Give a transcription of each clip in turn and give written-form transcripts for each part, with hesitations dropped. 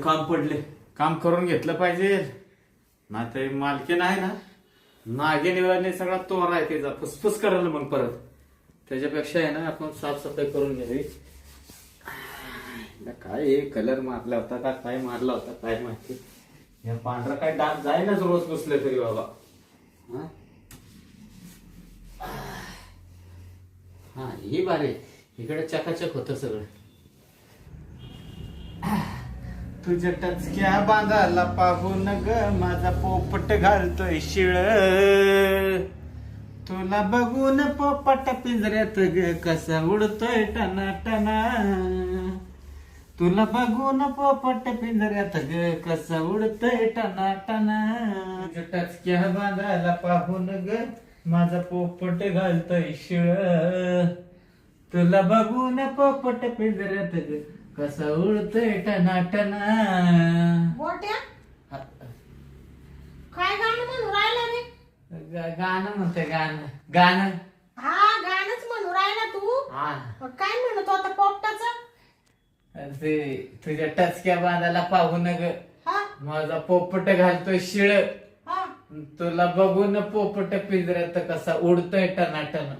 काम पडले, काम करून घेतलं पाहिजे. नाहीतर मालकीन आहे ना, नागिनीवाने सगळा तोरा आहे त्याचा, फुसफुस करायला मग परत. त्याच्यापेक्षा आहे ना आपण साफसफाई करून घ्यावी. काय हे कलर मारला होता का काय मारला होता काय माहिती. या पांढरा काय डाग जाईनाच रोज पुसले तरी बाबा. हा ही बारे इकडे चकाचक होत सगळं. तुझ्या टचक्या बांधाला पाहून ग माझा पोपट घालतोय शिळ. तुला बघून पोपट पिंजऱ्यात ग कसा उडतोय टना टना. तुला बघून पोपट पिंजऱ्यात ग कसा उडतोय टना टना. तुझ्या टचक्या बांधाला पाहून ग माझा पोपट घालतोय शिळ. तुला बघून पोपट पिंजऱ्यात ग कसा उडतोय टना टना. मोठ्या काय गाणं म्हणू राहिला रे? गाणं म्हणते गाणं गाणं. हा गाणंच म्हणू राहिला तू. हा काय म्हणतो आता पोपटाचं? ते तुझ्या टचक्या बांधाला पाहून ग हा माझा पोपट घालतोय शिळ. हा तुला बघून पोपट पिंजऱ्यात कसा उडतोय टना टना.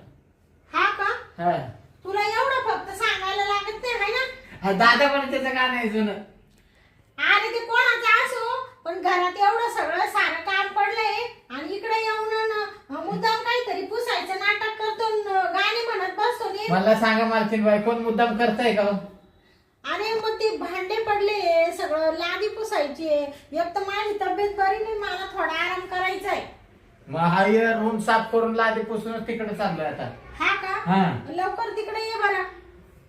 हा का? हा तुला एवढं फक्त सांगायला लागत नाही है ना? हा, दादा पण त्याचं गाणं आहे जुनं. अरे ते कोणाचं असो पण घरात एवढं सगळं सारं काम पडलंय आणि इकडे येऊन मुद्दाम काहीतरी पुसायचं नाटक करतो गाणे म्हणत बसतो नी. मला सांगा मालकीन बाई कोण मुद्दाम करताय का? अरे मग ते भांडे पडले सगळं लादी पुसायची. एक तर माझी तब्येत बरी नाही, मला थोडा आराम करायचा आहे. मग हा रूम साफ करून लादी पुसून तिकडे चाललोय आता. हा का? हा लवकर तिकडे ये बरं.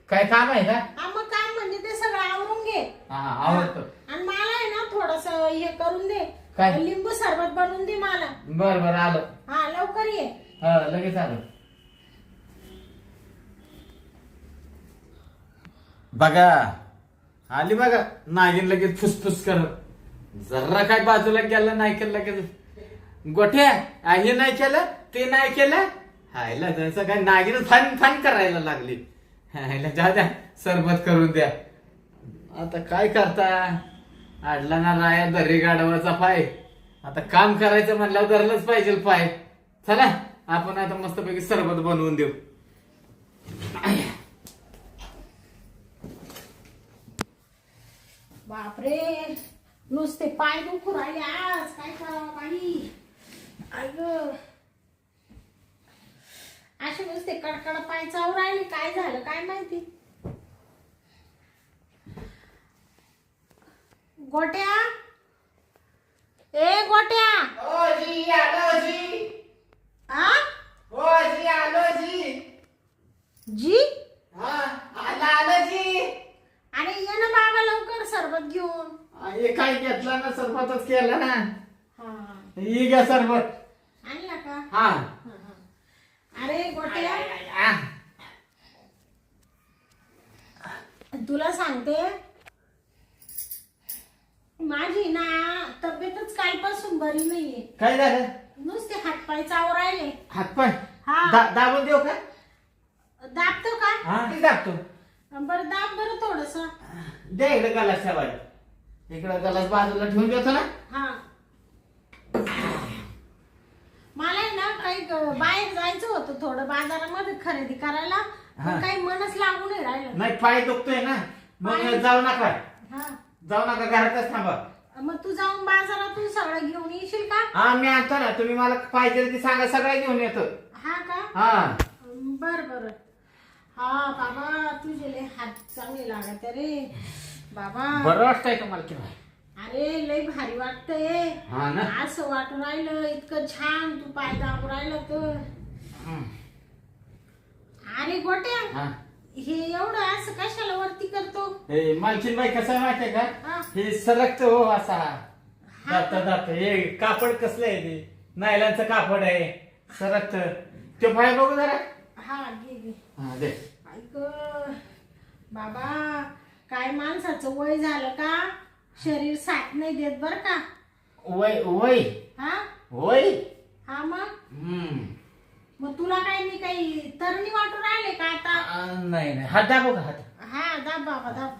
काय काम आहे का? हा मग काम म्हणजे ते सगळं आवरून घे. हा आवडतो. आणि मला आहे ना थोडस हे करून दे, काय? लिंबू सरबत बनवून दे मला. बर बर आलो. हा लवकर ये. हा लगेच आलो. बघा आली बघा नागिन लगेच फुसफुस करत. जरा काय बाजूला गेलं नाही केलं लगेच गोठ्या हे नाही केलं ते नाही केलं. हायला जसं काय नागिन फन फन करायला लागली. हायला जाऊ द्या सरबत करून द्या. आता काय करता आडला ना राया दरी गाडवाचा पाय. आता काम करायचं म्हणल्यावर धरलंच पाहिजे पाय. चला आपण आता मस्तपैकी सरबत बनवून देऊ. बापरे नुसते पाय दुखू राहिले आज. काय करावं बाई? अगं असे नुसते कडकड पाय चावू राहिले. काय झालं काय माहिती? गोट्या ए गोट्या. ओ जी आलो जी. आ ओ जी आलो जी. जी हा आलो जी. अरे ये ना बाबा लवकर सरबत घेऊन. हे काय घेतला ना सरबतच केलं ना. हा ही घ्या सरबत. आणला का? हा अरे गोट्या आ. तुला सांगते माझी ना तब्येतच कालपासून बरी नाहीये. काय झालं? नुसते हातपाय चावू राहिले. हातपाय हा दाबून देऊ का? दाबतो का? हा ते दाबतो. बरं दाब बरं थोडस. दे इकडे गलास ठेवाय. इकडे गलास बाजूला ठेवून देतो ना. हा मला आहे ना काही बाहेर जायचं होतं थोडं बाजारामध्ये खरेदी करायला. हा. पण काही मनच लागू नाही राहिलं. नाही पाय दुखतोय ना मग पाय- जाऊ नका. हा जाऊ नका घरातच थांबा. मग तू जाऊन बाजारातून सगळं घेऊन येशील का? हा मी आणतो ना. तुम्ही मला पाहिजे ते सांगा सगळं घेऊन येतो. हा का? हा बर बर. हा बाबा तुझे लय हात चांगले लागत रे बाबा. बरं वाटतंय का मला किंवा? अरे लय भारी वाटतंय. हा ना. असं वाटून राहिलं इतकं छान तू पाय दाबू राहिलं तर. अरे गोट्या हा हे एवढं असं कशाला वरती करतो? हे मालकीन बाई कसं आहे माहितीये का? हा. हे सरकत हो असा जाता जाता. हे कापड कसलं आहे ते? नायलॉनचं कापड आहे सरकत. ते पाय बघू जरा. हा घे घे. हा दे. ऐक बाबा काय माणसाचं वय झालं का शरीर साथ नाही देत बर का. वय वय हा वय. हा मग हम्म मग तुला काय मी काही तरणी वाटून राहिले का आता? नाही नाही हात दाबू का? हात हा दाब बाबा दाब.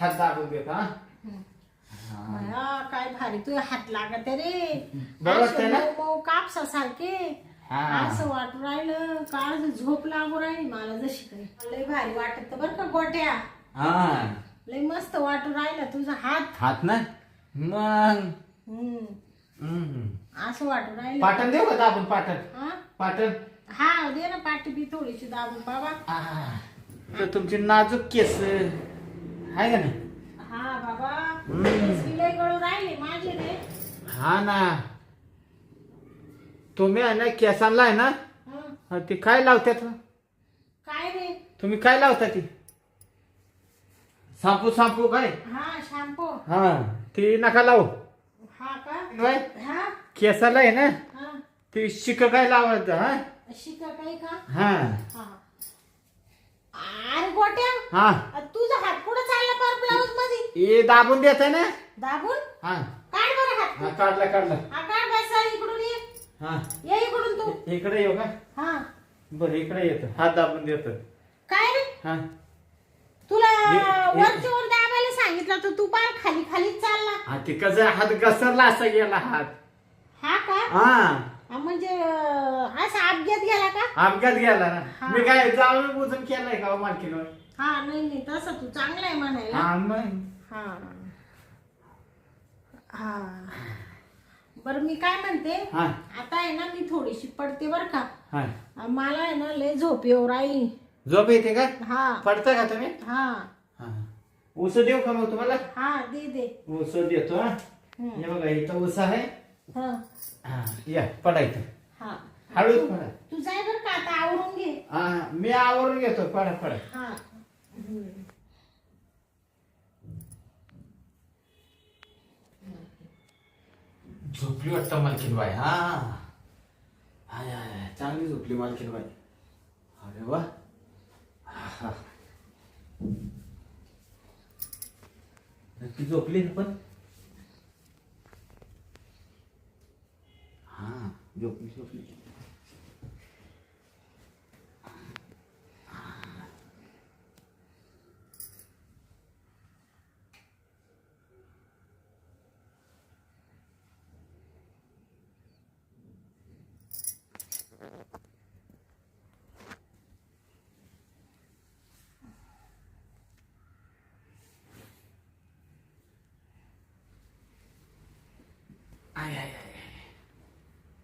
हात दाबू देत. हा हा, काय भारी तुझे हात लागत रे. बरं वाटतंय ना? असे मऊ कापसासारखे. हा. असं वाटू राहिलं का आज झोप लागू राहिली मला जशी काही. लय भारी वाटत बर का गोट्या. हा लय मस्त वाटू राहिला तुझा हात. हात ना मग असं वाटू राहिलं. पाटण देऊ का आपण पाटण हा पाटण हा दे ना पाठी बी थोडीशी दाबून बाबा. तर तुमची नाजूक केस आहे का नाही? हा बाबा केस बी लय गळू राहिले माझे रे. हा ना तुम्ही आहे ना केसांना आहे ना हा, ते काय लावतात काय रे. तुम्ही काय लावता ती शाम्पू काय हा शॅम्पू. हा ती नका लावू हा का. बाय, हा केसाला आहे ना हा ती शिक काय लावायचं हा शिका काही का. हा हा अरे गोट्या हा तुझा हात कुठं चालला पर ब्लाऊज मध्ये. हे दाबून देत आहे ना दाबून हा काढ बरं हात. हा काढला हा काढ बसा इकडून ये. हा ये इकडून तू. इकडे येऊ का हा बरं इकडे येतो हात दाबून देतो काय रे हा तुला ये- वरच्या वर दाबायला सांगितलं तर तू पार खाली खालीच चालला. हा ते कसं हात घसरला असा गेला हात हा का. हा हा, म्हणजे असा अपघात गेला का. अपघात गेला ना हा. मी काय जाऊन बुजून केलाय का मालकीनं हा नाही नाही तसं तू चांगला आहे म्हणायला. हा मग हा हा बरं मी काय म्हणते हा आता आहे ना मी थोडीशी पडते बर का. हा मला आहे ना लय झोप येऊ राहिली. झोप येते का हा पडता का तुम्ही हा हा ऊस देऊ का मग तुम्हाला हा दे दे. ऊस देतो हा हे बघा इथं ऊस आहे हा हा या पडायचं हा हळूच पडा तू जाय बर का आता आवरून घे. हा मी आवरून घेतो पडा हा झोपली वाटतं मालकीन बाई हा हाय हाय चांगली झोपली मालकीन बाई अरे वा हा. नक्की झोपली ना पण हा झोपली आय आय आय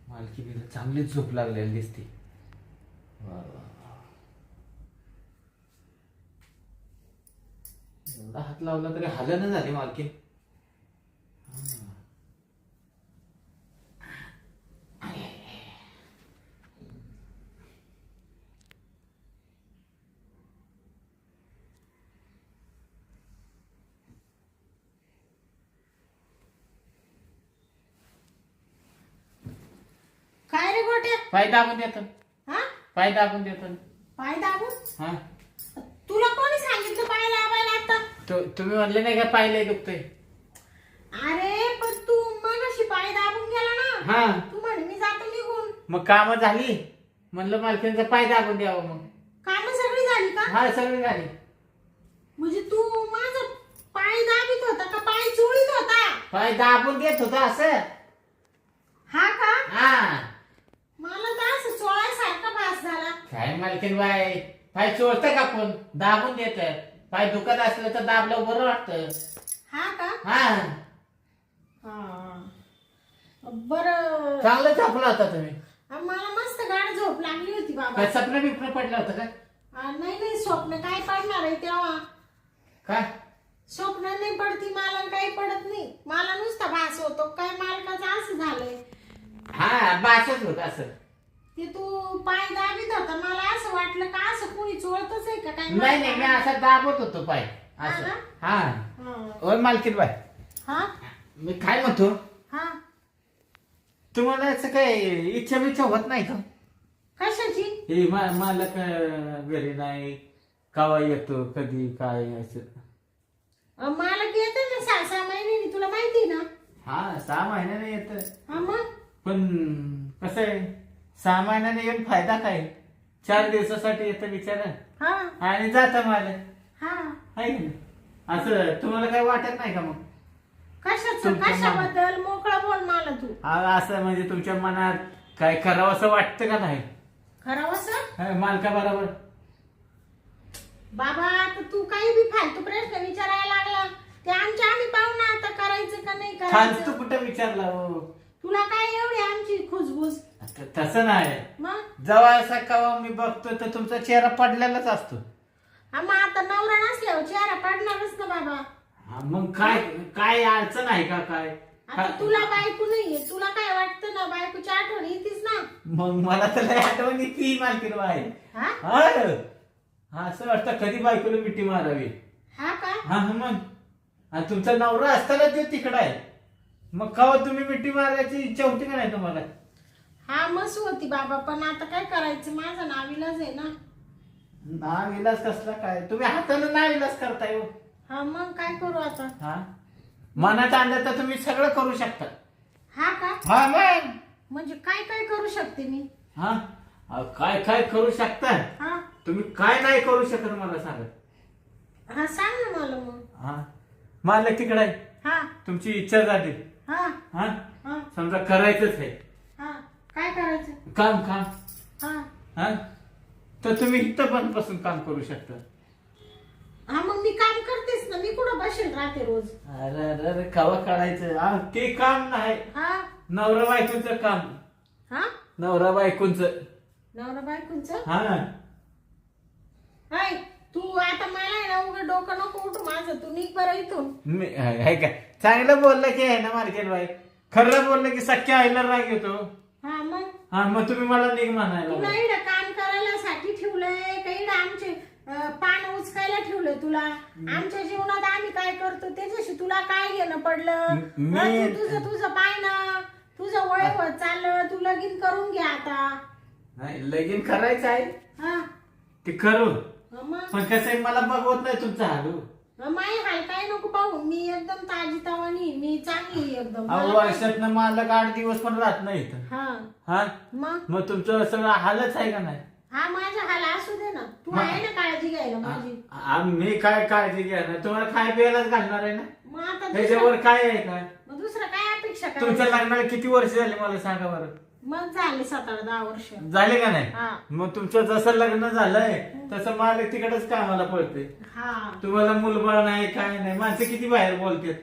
मालकीनीला चांगलीच झोप लागलेली दिसते वा वा वा. एवढा हात लावला तरी हालना झाली मालकीन काय रे गोट्या. पाय दाबून देतो हा पाय दाबून देतो पाय दाबून. हा तुला कोणी सांगितलं पाय दाबायला आता. तुम्ही म्हणले नाही का पाय लय दुखतोय अरे पण तू मगाशी पाय दाबून गेला ना. हा तू म्हणे मी जातो निघून. मग काम झाली म्हणलं मालकीनचा पाय दाबून द्यावं मग काम सगळी झाली का. हा सगळी झाली म्हणजे तू माझा पाय दाबीत होता का पाय चोळीत होता. पाय दाबून देत होता असं हा का. हा मला तर असं चोळायसारखा भास झाला. काय मालकीन बाय पाय चोळतं का कोण दाबून देत पाय दुखत असलं तर दाबलं बरं वाटतं हा का. हा बर चांगलं झोपला होता तुम्ही मला मस्त गाढ झोप लागली होती बाबा. काय स्वप्न बिप्न पडलं होतं का नाही नाही स्वप्न काय पडणार आहे तेव्हा. काय स्वप्न नाही पडती मला काही पडत नाही. मला नुसता भास होतो काय मालकाचं असं झालंय. हा बासच होत असं ते तू पाय दाबीत होता मला असं वाटलं का असं कोणी चोळतच आहे का काय. नाही नाही मी असं दाबत होतो पाय असं हा ओय मालकीन बाय हा मी काय म्हणतो हा तुम्हाला असं काय इच्छा बिच्छा होत नाही का कशाची. हे मालक घरी नाही कवा येतो कधी काय असं मालक येते ना 6-6 महिन्यांनी तुला माहिती ना. हा 6 महिन्याने येत हा मग पण कसं आहे 6 महिन्याने येऊन फायदा काय 4 दिवसासाठी येतं बिचारा हा आणि जातं मालक हा आहे की नाही असं तुम्हाला काय वाटत नाही का मग कशाचं तुमच्या कशाबद्दल मोकळं बोल मला तू. असं म्हणजे तुमच्या मनात काय करावं असं वाटतं का नाही? खरं असं मालका बरोबर. बाबा आता तू काही बी फालतू प्रश्न विचारायला लागला ते आम्ही पाहू ना आता करायचं का नाही फालतू करायचं. कुठं विचारला हो? तुला काय एवढी आमची खुसबुस तसं नाही. मग जेव्हा असा कवा मी बघतो तर तुमचा चेहरा पडलेलाच असतो. मग आता नवरा नसल्यावर चेहरा पडणारच ना बाबा. मग काय काय अडचण आहे का काय? आता तुला बायको नाहीये तुला काय वाटतं ना बायकोची आठवण येतीच ना. मग मला तर लय आठवण येते मालकीन बाई. हा असं वाटतं कधी बायकोला मिठी मारावी. हा का हा मग आणि तुमचा नवरा असताना ते तिकडं आहे मग कवा तुम्ही मिठी मारायची इच्छा होती का नाही तुम्हाला? हा मस्त होती बाबा पण आता काय करायचं माझा नाविलाज आहे ना. नाविलाज कसला काय? तुम्ही हाताने नाविलाज करताय हो. हा मग काय करू आता. हा मनात आणलं तर तुम्ही सगळं करू शकता. हा का हा मग म्हणजे काय काय करू शकते मी. हा काय काय करू शकता हा तुम्ही काय नाही करू शकत मला सांगा. हा सांग ना मला मग. हा मालक तिकडे आहे हा तुमची इच्छा झाली. हा हा हा समजा करायचंच आहे हा काय करायचं. काम काम हा हा तर तुम्ही इथं पण बसून काम करू शकता. हा मग मी काम करतेस ना मी कुठं बसेल राहते रोज. अरे अरे अरे कवा काढायचं ते काम नाही. हा नवरा बायकोंचं काम. हा नवरा बायकोंचं. नवरा बायकोंचं. हा हाय तू आता मला आहे ना उघड डोकं नको उठू माझं तू निघ बरं इथून. मी आहे का चांगलं बोललं की आहे ना मार्केट बाई. खरं बोललं की सख्या आईला राग येतो. हा मग हा मग तुम्ही मला निघ म्हणायला तुला लागला. इकडं काम करायला साठी ठेवलंय का इकडं आमचे पान उचकायला ठेवलंय तुला. आमच्या जीवनात आम्ही काय करतो त्याच्याशी तुला काय घेणं पडलं. मी- हा, तू तुझं पाय ना तुझं वय होत चाललं तू लगीन करून घे आता. नाही लगीन करायचं आहे हा ते करू मग पण कसं आहे मला बघवत नाही तुमचा हालू. माई हाय काय नको पाहू मी एकदम ताजी तवानी मी चांगली एकदम. वर्षातनं मला 8 दिवस पण राहत नाही इथं. हा हा मग मग तुमचं सगळं हालच आहे का नाही? हा माझा हाल असू दे ना तू आहे ना काळजी घ्यायला माझी. मी काय काळजी घेणार तुम्हाला खाय प्यायलाच घालणार आहे ना. मग आता त्याच्यावर काय आहे का? मग दुसरं काय अपेक्षा तुमच्या करायची. लग्नाला किती वर्ष झाले मला सांगा बरं. मग झाले 7-10 वर्ष. झाले का नाही? हा मग तुमचं जसं लग्न झालंय तसं मला तिकडेच कामाला पडते. हा तुम्हाला मुलबाळ नाही काय नाही माणसं किती बाहेर बोलतात.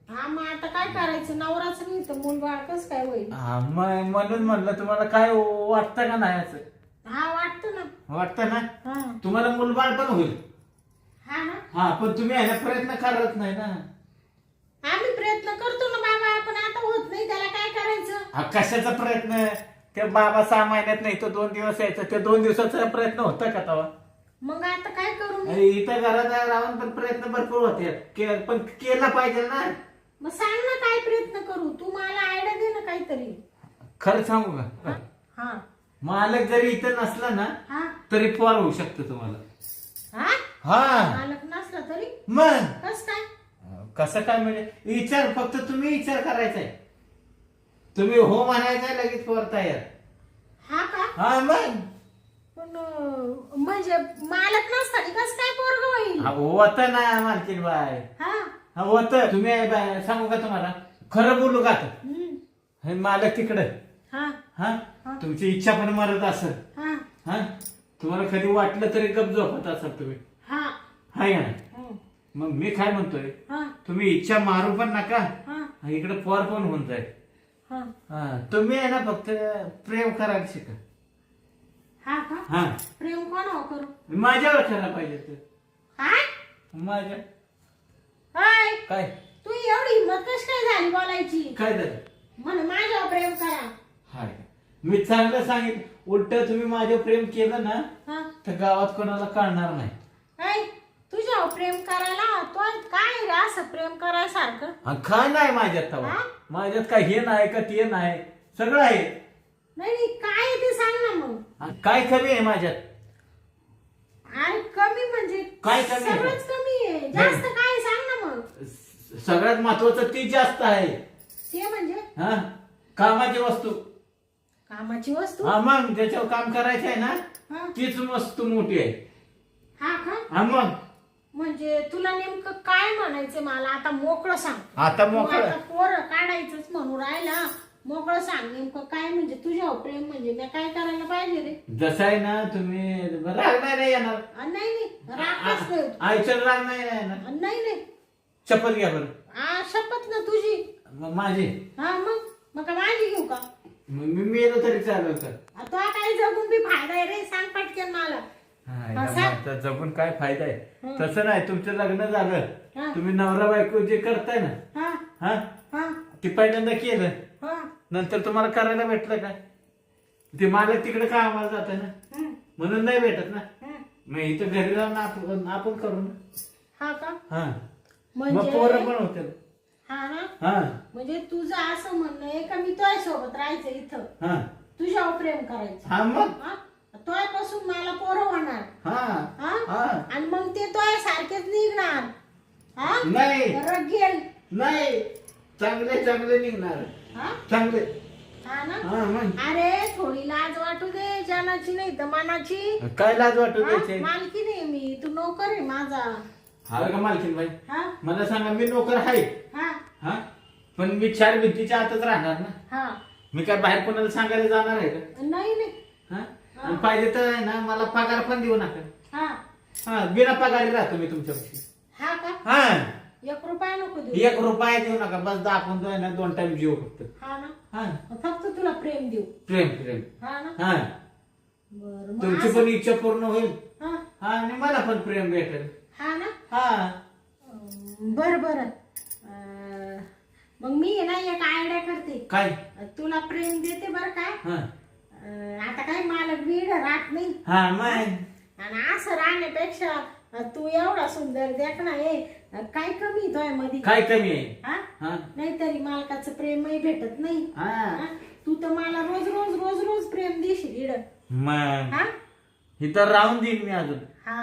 हा मग आता काय करायचं नवराच नाही तर मूल बाळ कस काय होईल. हा म्हणून म्हणलं तुम्हाला काय वाटतं का नाही असं? हा वाटतं ना. वाटतं ना हा तुम्हाला मुलबाळ पण होईल. हा ना हा पण तुम्ही आहे ना प्रयत्न करत नाही ना. आम्ही प्रयत्न करतो ना बाबा पण आता होत नाही त्याला काय करायचं. हा कशाचा प्रयत्न? ते बाबा 6 महिन्यात नाही तो 2 दिवस यायचा त्या 2 दिवसाचा प्रयत्न होता का तेव्हा? मग आता काय करू मी. अरे इथं घरात राहून पण प्रयत्न भरपूर होते पण केला पाहिजे ना. मग सांग ना काय प्रयत्न करू तू मला आयडिया दे ना काहीतरी. खरं सांगू का हा मालक जरी इथं नसला ना हा तरी पोर होऊ शकतं तुम्हाला. हा हा मालक नसला तरी मग कस काय. कसं काय म्हणजे विचार फक्त तुम्ही विचार करायचाय. तुम्ही हो म्हणायचंय लगेच पोर तयार. हा का हा मग पण म्हणजे मालक नसताना कस काय पोरग होईल. होत ना मालकीन बाय. हा होत तुम्ही सांगू का तुम्हाला खरं बोलू का आता? हम्म. हे मालक तिकडे हा हा तुमची इच्छा पण मरत असेल. हा हा तुम्हाला कधी वाटलं तरी गप झोपत असाल तुम्ही. हा हाय का नाही? हम्म. मग मी काय म्हणतोय हा तुम्ही इच्छा मारू पण नका हा इकडे पोर पण होऊन जाईल. हा हा तुम्ही आहे ना फक्त प्रेम करायला शिका. हा का हा प्रेम कोणावर करू. माझ्यावर करायला पाहिजे ते. काय माझ्या हाय काय तू एवढी हिंमत कशी काय झाली बोलायची. काय झालं? म्हण माझ्यावर प्रेम करा. हाय मी चांगलं सांगितलं. उलट तुम्ही माझ्यावर प्रेम केलं ना हा तर गावात कोणाला कळणार नाही. काय तुझ्यावर प्रेम करायला तो काय रे असं प्रेम करायसारखं. हा, काय नाही माझ्यात तेव्हा. हा? माझ्यात काय हे नाही का ते नाही सगळं आहे. नाही नाही, काय आहे ते सांग ना मग. हा, काय कमी आहे माझ्यात? अरे कमी म्हणजे काय कमी आहे? सगळंच कमी आहे जास्त काय आहे सांग ना मग. सगळ्यात महत्वाचं ती जास्त आहे. ते म्हणजे हा कामाची वस्तू. कामाची वस्तू. हा मग ज्याच्यावर काम करायचं आहे ना हा तीच वस्तू मोठी आहे. हा का हा मग म्हणजे तुला नेमकं काय म्हणायचं मला आता मोकळं सांग. आता तू मोकळं आता पोरं काढायचंच म्हणून राहिला. मोकळं सांग नेमकं काय म्हणजे तुझ्या प्रेम म्हणजे मी काय करायला पाहिजे रे? जसं आहे ना तुम्ही राग नाही येणार. नाही नाही रागच नाही. आईच्या राग नाही येणार. नाही नाही शपथ घ्या बरं. शपथ ना तुझी. माझी. हा मग का माझी घेऊ का? मी मेलो तरी चालू तर. तो काही जगून बी फायदा आहे रे, सांग पटकन मला. आता जगून काय फायदा आहे? तसं नाही, तुमचं लग्न झालं, हा. तुम्ही नवरा बायको जे करताय ना, हा हा हा ते पहिल्यांदा केलं, हा नंतर तुम्हाला करायला भेटलं का? ते मालक तिकडे का आम्हाला जात ना, म्हणून नाही भेटत ना. मग इथं घरी राहून आपण करू ना. हा का? हा मग म्हणजे पोरं पण होते. हा ना. हा म्हणजे तुझं असं म्हणणं आहे का मी तुझ्या सोबत राहायचं इथं, हा तुझ्यावर प्रेम करायचं. हा मग तुझ्यापासून मला पोरं होणार. हा हा हा आणि मग ते तुझ्या सारखेच निघणार. हा नाही रगेल. नाही, चांगले चांगले निघणार. हा चांगले. हा ना. हा मग अरे थोडी लाज वाटू दे, जानाची नाही तर मनाची. काय लाज वाटू हा? द्यायचे? मालकी नाही मी, तू नोकर आहे माझा. हा का मालकीन बाई? हा मला सांगा, मी नोकर आहे हा हा, पण मी 4 भिंतीच्या आतच राहणार ना. हा मी काय बाहेर कोणाला सांगायला जाणार आहे का? नाही नाही. हा? आणि पाहिजे तर आहे ना, मला पगार पण देऊ नका. हा हा, बिना पगारी राहतो मी तुमच्यापाशी. हा का? हा, 1 रुपया नको देऊ. 1 रुपया देऊ नका, बस आपण तो आहे ना 2 टाइम जीव फक्त. हा ना. हा, फक्त तुला प्रेम देऊ. प्रेम प्रेम. हा ना. हा, बरं मग तुमची असं- पण इच्छा पूर्ण होईल. हा हा, आणि मला पण प्रेम भेटेल. हा ना. हा बर बर. मग मी आहे ना एक आयडिया करते. काय? तुला प्रेम देते बर काय. हा आता काय मालक बीड राहत नाही. हा मग आणि असं राहण्यापेक्षा तू एवढा सुंदर देख ना, हे काय कमी तुझ्या मध्ये? काय कमी आहे? हा हा नाहीतरी मालकाचं प्रेमही भेटत नाही. हा हा? तू तर मला रोज रोज रोज रोज प्रेम देशील इड. मग हा इथं राहून देईन मी अजून. हा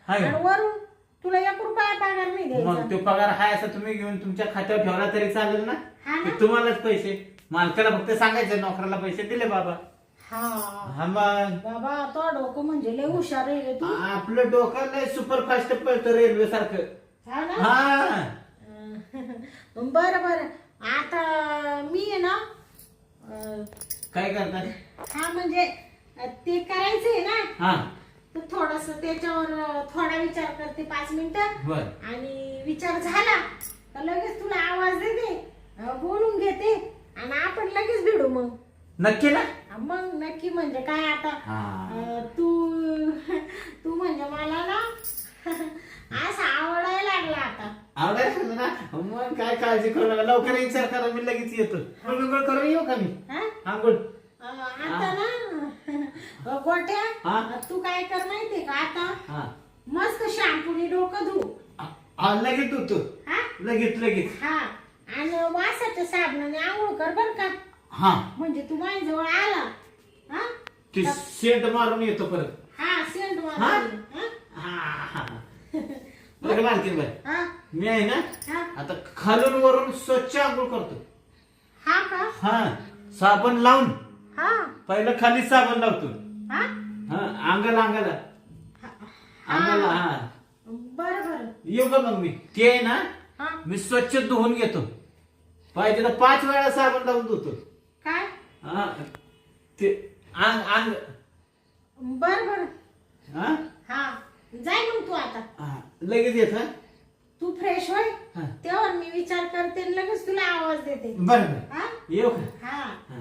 हाय. आणि वरून तुला 1 रुपया पगार नाही मग द्यायचा. तो पगार हाय असं तुम्ही घेऊन तुमच्या खात्यावर ठेवला तरी चालेल ना. हा ना. ते तुम्हालाच पैसे, मालकाला फक्त सांगायचं नोकराला पैसे दिले बाबा. हा हा मग बाबा तो डोकं म्हणजे लय हुशार आहे रे तू. आपलं डोकं लय सुपरफास्ट पळतं रेल्वे सारखं. हा ना. हा बरं बरं. आता मी आहे ना काय करतात? हा म्हणजे ते करायचंय ना, हा तर थोडस त्याच्यावर थोडा विचार करते 5 मिनिटं. बर. आणि विचार झाला तर लगेच तुला आवाज देते, बोलून घेते आणि आपण लगेच भिडू. मग नक्की ना? मग नक्की म्हणजे काय आता हा. तू तू म्हणजे मला ना असं आवडायला लागला आता. आवडायचं ना. मग काय काळजी करू नका, लवकर विचार करा, मी लगेच येतो. आंघोळ करून येऊ का मी? हा? आंघोळ. आता ना गोट्या, हा? तू काय कर माहितीये का, आता हा मस्त शॅम्पूने डोकं धु. हा, लगेच होतो. हा लगेच लगेच. हा आणि वासाच्या साबणाने आंघोळ कर बर का. हा, म्हणजे तू माझ्याजवळ आला. हा ते सेंट मारून येतो परत. हा सेंट हा? मारून. हा हा. बरं मालकी बाई, हा मी आहे ना हा आता खालून वरून स्वच्छ आंघोळ करतो. हा का. हा, साबण लावून हा पहिलं खाली साबण लावतो. हा हा, अंगाला अंगाला अंगाला. हा, बर बर. येऊ का मग मी? ते आहे ना हा मी स्वच्छ धुवून घेतो, पाहिजे तर 5 वेळा साबण लावून धुतो. काय. हा, ते अंग अंग. बर बर. हा हा जाय मग तू आता. हा, लगेच येत. हा तू फ्रेश होय, हा. तेव्हा मी विचार करते आणि लगेच तुला आवाज देते. बरं बरं, हा येऊ का? हा हा.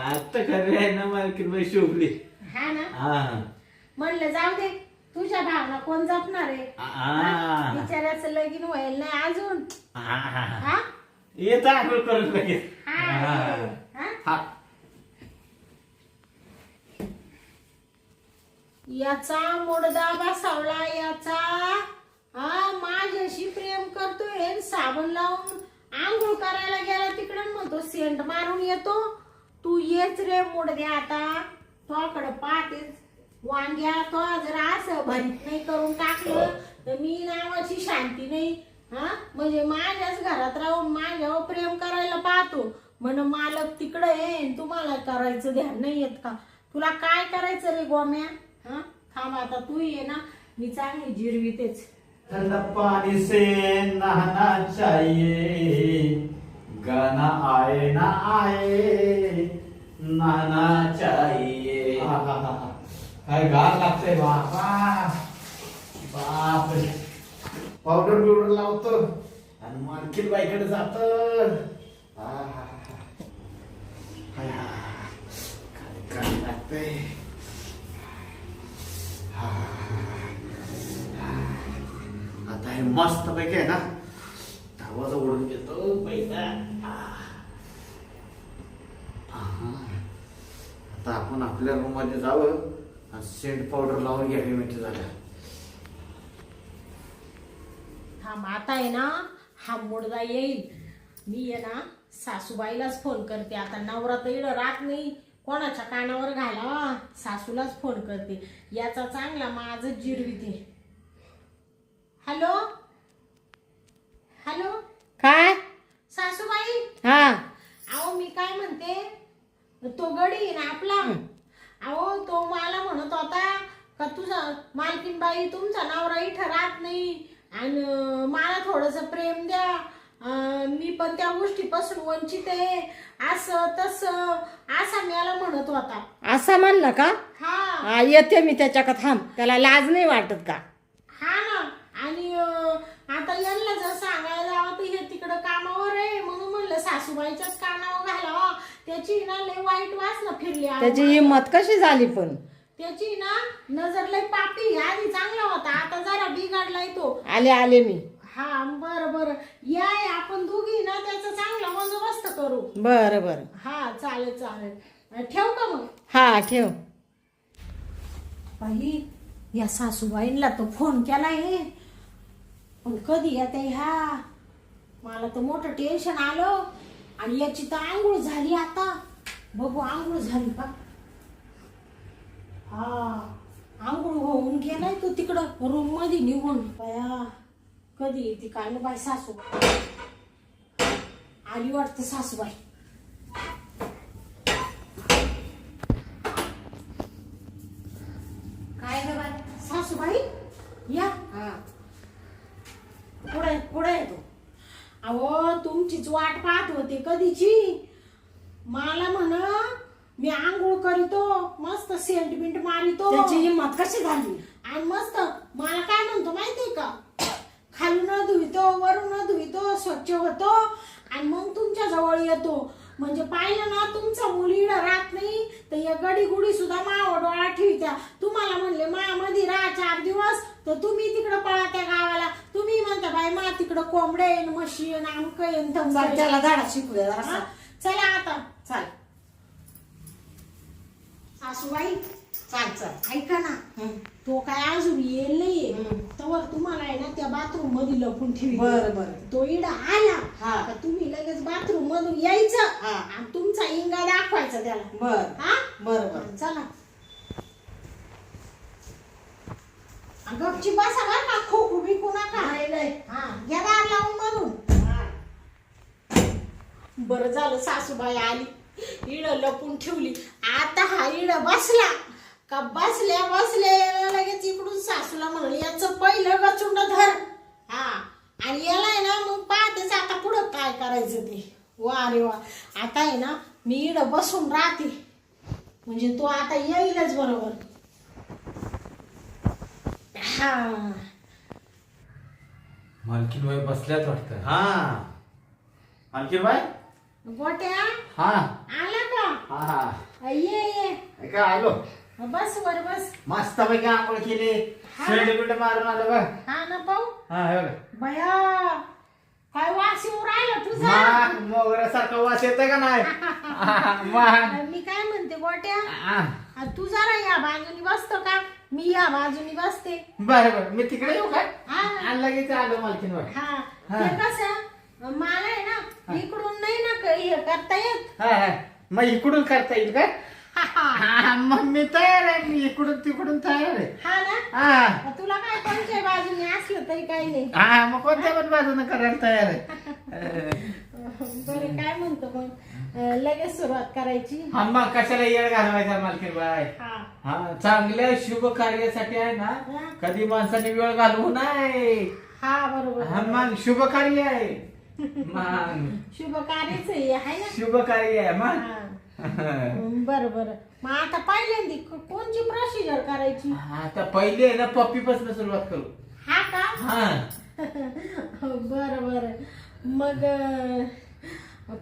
आता खरं आहे ना मालकीन बाई शोभली. हा ना. हा म्हणलं जाऊ दे, तुझ्या भावना कोण जपणार आहे. हा. बिचाऱ्याचं लगीन व्हायला नाही अजून. हा, हा. हा येत आंघोळ करून लगेच. हा हा. हा? हा. याचा मुडदा बसवला याचा. हा माझ्याशी प्रेम करतोय आणि साबण लावून आंघोळ करायला गेला तिकडं म्हणतो सेंट मारून येतो. तू येच रे मुडद्या आता, तुझ्याकडे पाहतेच वांग्या. तो जर असं भरीत नाही करून टाकलं तर मी नावाची शांती नाही. हा म्हणजे माझ्याच घरात राहून माझ्यावर प्रेम करायला पाहतो म्हण मालक तिकडे आहे, तुम्हाला करायचं ध्यान नाही येत का? तुला काय करायचं रे गोम्या? हा थांब आता तू ये ना मी चांगली जिरवीतेच. ठंडा पानी से नहाना चाहिए, गाना आए ना आए, नहाना चाहिए. काय गार लागतंय बाबा. बापरे. पावडर बिवडर लावतो आणि मालकीन बाईकडे जातो. काय लागतंय. आता हे मस्त पैकी आहे ना, धावाचा ओढून घेतो पैसा. आता आपण आपल्या रूम मध्ये जावं आणि सेंट पावडर लावून घ्यावी म्हणजे झालं. हा आता आहे ना, हा मुडदा येईल. मी आहे ना सासूबाईलाच फोन करते. आता नवरा तर इकडं राहत नाही, कोणाच्या कानावर घाला, सासूलाच फोन करते. याचा चांगला माझं जिरविते. हॅलो हॅलो, काय? सासूबाई. हा अहो मी काय म्हणते, तो गडी ना आपला, अहो तो मला म्हणत होता का तुझा मालकीन बाई तुमचा नवरा इथं राहत नाही आणि मला थोडस प्रेम द्या, मी पण त्या गोष्टीपासून वंचित आहे, असं तसं असा मला म्हणत होता. असं म्हणलं का? हा येते मी त्याच्याकडे. थांब, त्याला लाज नाही वाटत का? हा ना. आणि आता यांना जर सांगायला जावं तर हे तिकडं कामावर आहे, म्हणून म्हणलं सासूबाईच्याच कानावर घालावा. त्याची ना लय वाईट वासना फिरली. त्याची हिंमत कशी झाली पण? त्याची ना नजर लय पापी. आधी चांगला होता, आता जरा बिघडलाय तो. आले मी. हा बरं बरं, या आपण दोघी ना त्याचा चांगला बंदोबस्त करू. बरं बरं. हा चालेल चालेल. ठेव का मग? हा ठेव. बाई, या सासूबाईंना तो फोन केलाय, पण कधी येते ह्या, मला तर मोठं टेन्शन आलं. आणि याची तर आंघोळ झाली आता. बघू आंघोळ झाली का. हा आंघोळ होऊन गेलाय तो तिकडं रूम मध्ये निघून. बाया कधी येते काय ना बाई सासू. आली वाटतं सासूबाई. काय ग बाई सासूबाई, या. पुढे पुढे येतो. अहो तुमचीच वाट पाहत होते कधीची. मला म्हण मी आंघोळ करीतो, मस्त सेंट बिंट मारितो. त्याची हिंमत कशी झाली? आणि मस्त मला काय म्हणतो माहितीये का, खालून धुवितो वरून धुवितो, स्वच्छ होतो आणि मग तुमच्या जवळ येतो. म्हणजे पाहिलं ना तुमचा मुलीला राहत नाही तर या गडी गुडी सुद्धा माव डोळा ठेवत्या. तुम्हाला म्हणले मायामध्ये राहा 4 दिवस, तर तुम्ही तिकडं पळा त्या गावाला. तुम्ही म्हणता बाई मा तिकडं कोंबडे येईन, म्हशी येईन, आमक येईन, त्याला धडा शिकू द्या जरासा. चला आता. चाल सासूबाई चाल चाल. ऐका ना, तो काय अजून येईल नाहीये, तर तुम्हाला आहे ना त्या बाथरूम मध्ये लपून ठेवी. बरं बरं. तो इडा आला हा. का तुम्ही लगेच बाथरूम मधून यायचं हा. आणि तुमचा इंगा दाखवायचा त्याला. बर हा बर बर. चला गपची बसा बरं का, खोकू बिकू नका. हा या दार लावून मधून. बरं झालं सासूबाई आली, इड लपून ठेवली. आता हा इड बसला का बसल्या बसल्या लगेच इकडून सासूला म्हणलं याचं पहिलं गचुंड धर. हा आणि याला आहे ना मग पाहतेच आता पुढं काय करायचं ते. वा रे वा. आता आहे ना मी इड बसून राहते, म्हणजे तो आता येईलच बरोबर. हा मालकीन बाई बसल्यात वाटतं. हा मालकीन बाई. गोट्या हा आला का. हा ये ये काय आलो. बस वर बस. मस्त पैकी आंघोळ केली, शेंड बिंड मारून आलो बघ. हा ना पाहू. हा हे बघ. बया काय वास येऊ राहिला तुझा. मोगऱ्यासारखा वास येतोय का नाही. मी काय म्हणते गोट्या, तू जरा या बाजूनी बसतो का, मी या बाजूनी बसते. बरं बरं, मी तिकडे येऊ काय. हा लगेच आलो मालकीन बाई. हा ते कसं मला आहे ना इकडून नाही ना हे करता येत. हा हा, मग इकडून करता येईल काय. हा, मग मी तयार आहे, मी इकडून तिकडून तयार आहे. हा ना. हा तुला काय कोणत्या बाजूने असलं तरी काही नाही. हा, मग कोणत्या पण बाजूने करायला तयार आहे. बरं काय म्हणतो मग लगेच सुरुवात करायची. हा मग कशाला येळ घालवायचा मालकीन बाय. हा हा चांगल्या शुभ कार्यासाठी आहे ना कधी माणसाने वेळ घालवू नाही. हा बरोबर हा मग शुभ कार्य आहे. मग शुभ कार्यच आहे ना. शुभ कार्य आहे मग. हा. बरं बरं मग आता पहिल्यांदी कोणची प्रोसिजर करायची. आता पहिले आहे ना पप्पी पासून सुरुवात करू. हा का. हा बरं बरं मग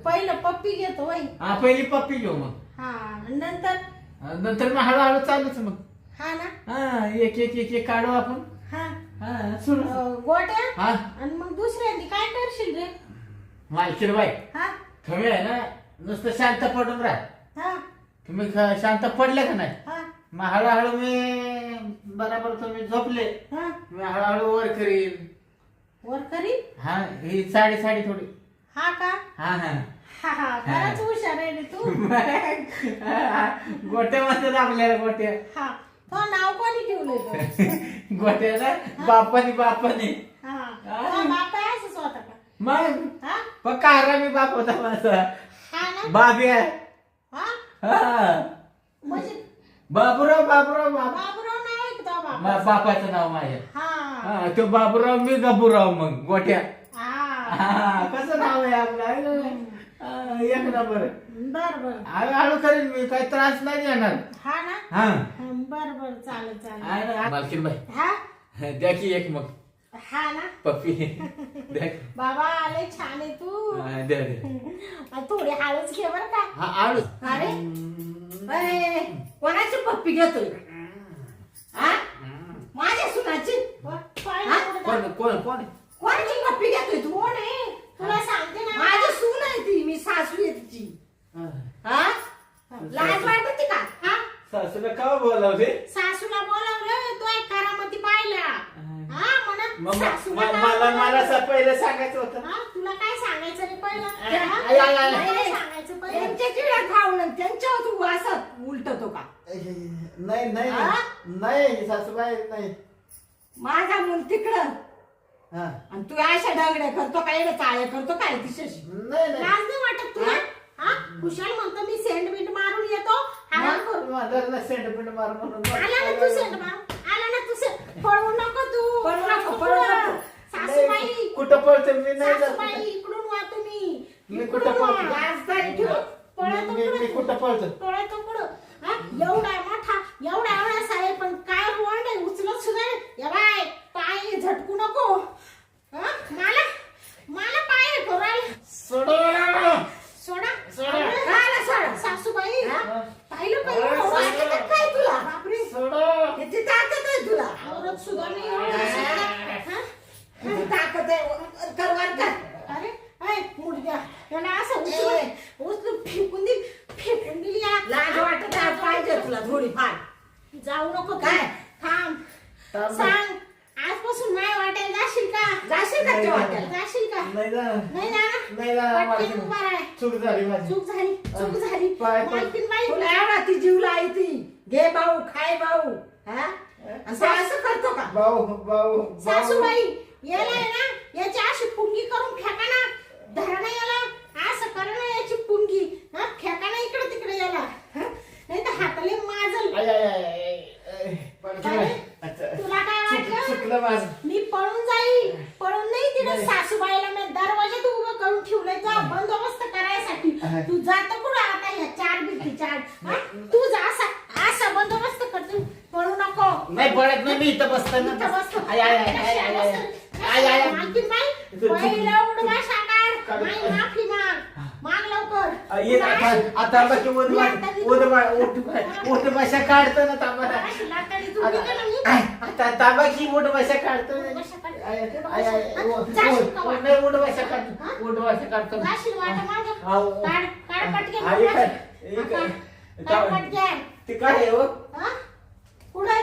पहिलं पप्पी घेतो वय. हा पहिली पप्पी घेऊ मग. हा नंतर नंतर मग हळूहळू चालूच मग. हा ना. हा एक एक एक एक काढू आपण. हा हा सुरू. गोट्या हा आणि मग दुसऱ्यांदी काय करशील रे. मालकीन बाई हा तुम्ही आहे ना नुसतं शांत पडून राहा. हा तुम्ही शांत पडले का नाही हा मग हळूहळू मी बरोबर तुम्ही झोपले हा मी हळूहळू वर करीन. वर करी. हा ही साडी साडी थोडी. हा का. हा हा हा हा खरंच हुशार आहे रे तू. गोट्यामध्ये लागल्या गोट्या. हा तो नाव कोणी ठेवलंय. गोट्याला बापानी बापानी. हा तो बाप आहे असंच होता का. मग हा पक्का हरामी बाप होता माझा. हा ना. बाबी आहे. हा हा म्हणजे बाबूराव बाबूराव बाबा. बाबूराव नाव आहे का तो बाप. बापाचं नाव माझ्या. हा हा तो बाबूराव मी गबूराव मग गोट्या. हा हा कसं नाव आहे आपलं आहे ना? हा, एक नंबर. बर बर. हळूहळू करीन मी काही त्रास नाही देणार. हा ना. हा बर बर चालेल चालेल. आहे ना मालकीन बाई हा द्या की एक मग हा ना. पप्पी द्या. बाबा आले छान आहे तू. हा, द्या द्या. थोडी हळूच घे बर का. हा आळू. अरे अरे कोणाची पप्पी घेतोय. हा माझ्या सुनाची. पाहिलं कुठं कोण का? कोण कोण कोणाची पप्पी घेतोय तू. कोण आहे तुला सांगते ना. माझी सून आहे ती. मी सासू आहे तिची. हा लाज वाटते का. हा सासूला का बोलावते. सासूला बोलावलं तो एक करामती पाहिला. हा म्हणत सासूला काय मला बोलावलं? पहिलं सांगायचं होतं. हा तुला काय सांगायचं रे पहिलं. आय, हा? आय, आय, आय. काय सांगायचं पहिलं. त्यांच्या चिड्या खाऊन त्यांच्यावर तू असं उलटतो का. नाही नाही हा? नाही सासूबाई नाही. माझा मुल तिकडं हा आणि तू अशा डांगड्या करतो काय चाळ्या करतो काय तिच्याशी. नाही नाही. लाज नाही वाटत तुला. हा कुशाल म्हणतो मी सेंट बिंट मारून येतो. आराम करू. माझं सेंटमेंट मार म्हणून आला ना तू सेंट मारून. आला ना तू सेंट. पळवू नको तू. पळवू नको, पळवू नको. सासूबाई कुठं पळतो मी नाही जात. सासूबाई इकडून वा तुम्ही. मी इकडून कुठं वा. पळतो? लाजदारी ठेव. पळतो मी पुढं. कुठं पळतो. पळतो पुढं. हा? एवढा मोठा एवढा एवढा साहेब पण काय रोड आहे उचलत सुद्धा नाही. या बाय पाय झटकू नको. हा? मला पाय घोरायला सोडा. सोडा. सोडा. राहिला सोडा. सासूबाई पाहिलं काय तुला. बापरे सोडा. किती ताकद आहे तुला. आवरत सुद्धा नाही एवढं. हा? किती ताकद आहे. करवार कर. अरे ऐ मुडद्या याला असं उचलून फेकून दिली या. लाज वाटत आहे पाहिजे तुला थोडी फार. जाऊ नको तू. काय? थांब थांब. सांग आजपासून माय वाटायला जाशील का. जाशील का त्या वाट्याला. जाशील का नाही ना. नाही जाणार. नाही ना. पटकन उभा राह. चूक झाली माझी. चूक झाली पाय- मालकीन बाई. तुला एवढा ती जीव लाई ती. घे भाऊ खाय भाऊ. हा आणि तो असं करतो का. भाऊ सासूबाई याला आहे ना याची अशी पुंगी करून फेका ना. धरा ना याला असं करा ना याची पुंगी. हा फेका ना इकडे तिकडे याला. नाही तर हाताले माजल. तुला काय वाटलं चुकलं माझं. मी पळून जाईल. पळून नाही तिने सासूबाईला मी दरवाजात उभं करून ठेवलंय जा बंदोबस्त करायसाठी. तू जात कुठं आता ह्या चार भिंती चार. हा? तू जा असा बंदोबस्त करतो. पळू नको. नाही पळत नाही मी इथं बसताना. इथं बसतो. आय, आय, आय, आय, आय, आय. आय, आय, आय. मालकीन बाई, पहिलं उडवा साकार. माई माफी माग. माग लवकर. आता बाकी उठ भाषा काढतो ना तांबा. अशी लाटाडी तू दिली ना मी. आता तांबा की उठ भाषा काढतो. भाषा काढ. नाही उठ भाषा काढतो. उठ भाषा काढतो. जाशील वाटा मागं. हाव. काढ पटकन. हा, एक आहे. एक आहे. काढ पटकन. ते काय आहे हो? हा? कुठं आहे?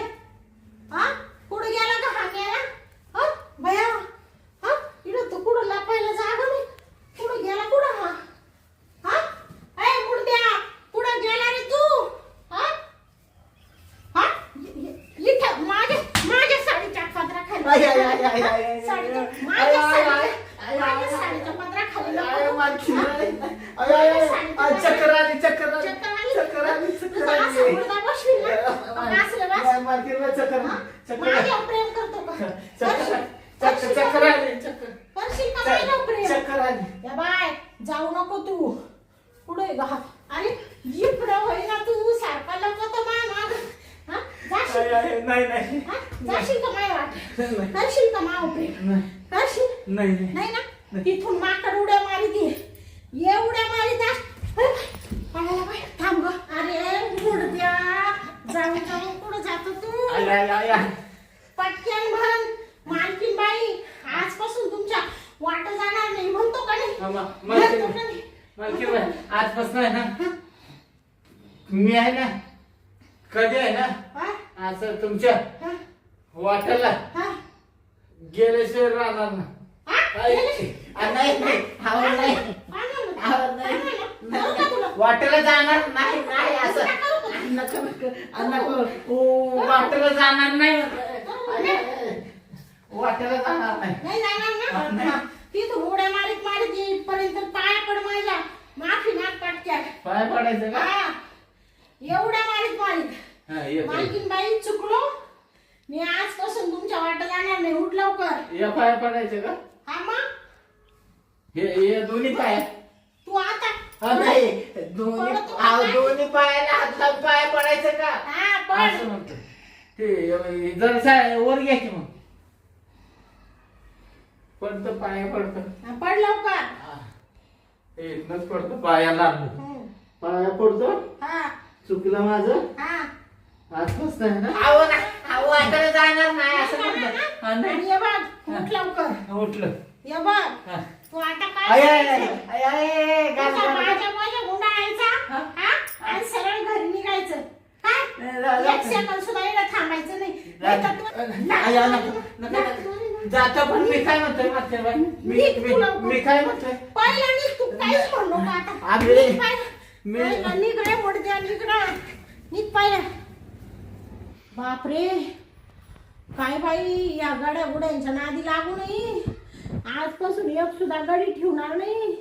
हा? कुठं गेला का हा गेला? हा? भया? हा? इकडं तू कुठं लपायला जागा नाही. कुठं गेला कुठं हा? हा? ए मुडद्या, कुठं गेला रे तू? हा? हा? इथं माझ्या साडीच्या पदराखाली. आय, आय, आय, आय, आय, आय, साडीच्या- आय, माझ्या आय, आय, साडीच्या- आय, आय, माझ्या आय, साडीच्या पदराखाली मालकीन बाई. चक्कर आली चक्कर आली चक्कर आली चक्कर आली. मुडदा बसवी ना असले बस मालकीन बाई चक्कर चक्कर माझ्यावर प्रेम करतो का चक्कर चक्कर आली चक्कर करशील का माझ्यावर प्रेम चक्कर आली. या बाय जाऊ नको तू पुढे गा. अरे इकडे होईना तू सारखा लपतो माग हा जाशील नाही नाही हा? जाशील का माय वाट करशील का माव प्रेम करशील नाही नाही ना तिथून माकड उड्या मारिती एवढ्या मारित पाहायला बाय थांब ग. अरे मुडद्या जाऊ जाऊ कुठं जातो तू पटक्यान म्हण मालकीन बाई आजपासून तुमच्या वाट जाणार नाही म्हणतो का नाही म्हणतो का नाही? मालकीन बाई आजपासून आहे ना मी आहे ना कधी आहे ना हा? असं तुमच्या हा? वाट्याला हा? गेल्याशिवाय राहणार ना. हा? गेले? नाही नाही आवड नाही पाहिलं ना? आवड नाही. पाहिलं ना? करू का तुला? वाटेला जाणार नाही नाही असं तुला करू का? नको नको नको वाटेला जाणार नाही वाटेला जाणार नाही. नाही जाणार नाही. ना तिथून उड्या मारीत मारीत येईपर्यंत पाया पड माझ्या माफी माग पटक्यात पाय पडायचं का हा एवढ्या मारीत मारीत हा, ये मालकीन बाई चुकलो मी आजपासून तुमच्या वाट जाणार नाही उठ लवकर या पाय पडायचं का हा मग हे दोन्ही पाय तू आता नाही दोन्ही पायाला हात लावून पाय पडायचं का हा पड असं म्हणतो ते जरा वर घ्या की मग पडतं पाया पडतं हा, पड लवकर इथनच पडतं पायाला हम्म. पाया पडतो हा चुकलं माझं हा आजपासून आहे ना वाटायला जाणार नाही असं म्हणलं हा, नाही. आणि ये बघ उठ लवकर उठलं ये बघ हा. तू आता आय, काय आय, आय, करायचं? आय, आय, गाल, तुझ्या गाल, गाल. माझ्या माझ्या गुंडाळायचा हा? हा आणि सरळ घरी निघायचं नाही, जा- काय जा. एक सेकंद सुद्धा इकडे थांबायचं नाही जा- नाहीतर तू- आय, आय, नको, नको, नको. जातो पण मी काय म्हणतोय मागच्या बाई? निघ तू लवकर. मी काय म्हणतोय पहिला निघ तू काहीच म्हणू नको आता अरे, निघ पहिला. मी- पहिला निघ रे मोडद्या निघणं निघ पहिला बापरे काय बाई या गाड्या गुड्यांच्या नादी लागू नाही आजपासून एक सुद्धा गडी ठेवणार नाही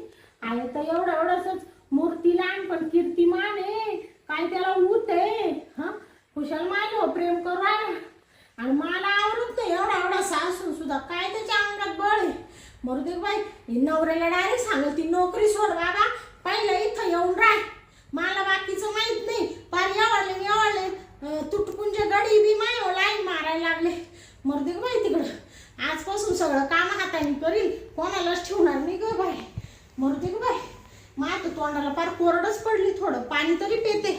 आहे तर एवढं एवढंच मूर्तीलान पण कीर्तिमान आहे काय त्याला ऊत आहे हा कुशल माझ्यावर प्रेम करू राहिला आणि मला आवडत नाही एवढा एवढा सासून सुद्धा काय त्याच्या अंगात बळ आहे मरुदे बाई ही नवऱ्याला डायरेक्ट सांगत ती नोकरी सोड बाबा पहिलं इथं येऊन राह मला बाकीचं माहित नाही पार एवढले तुटपुंजे गडी बी माय लाईन मारायला लागले मरुदे बाई तिकडं आजपासून सगळं काम हाताने करील कोणालाच ठेवणार नाही ग बाई मरुदे बाई माझ्या तोंडाला पार कोरडच पडली थोडं पाणी तरी पेते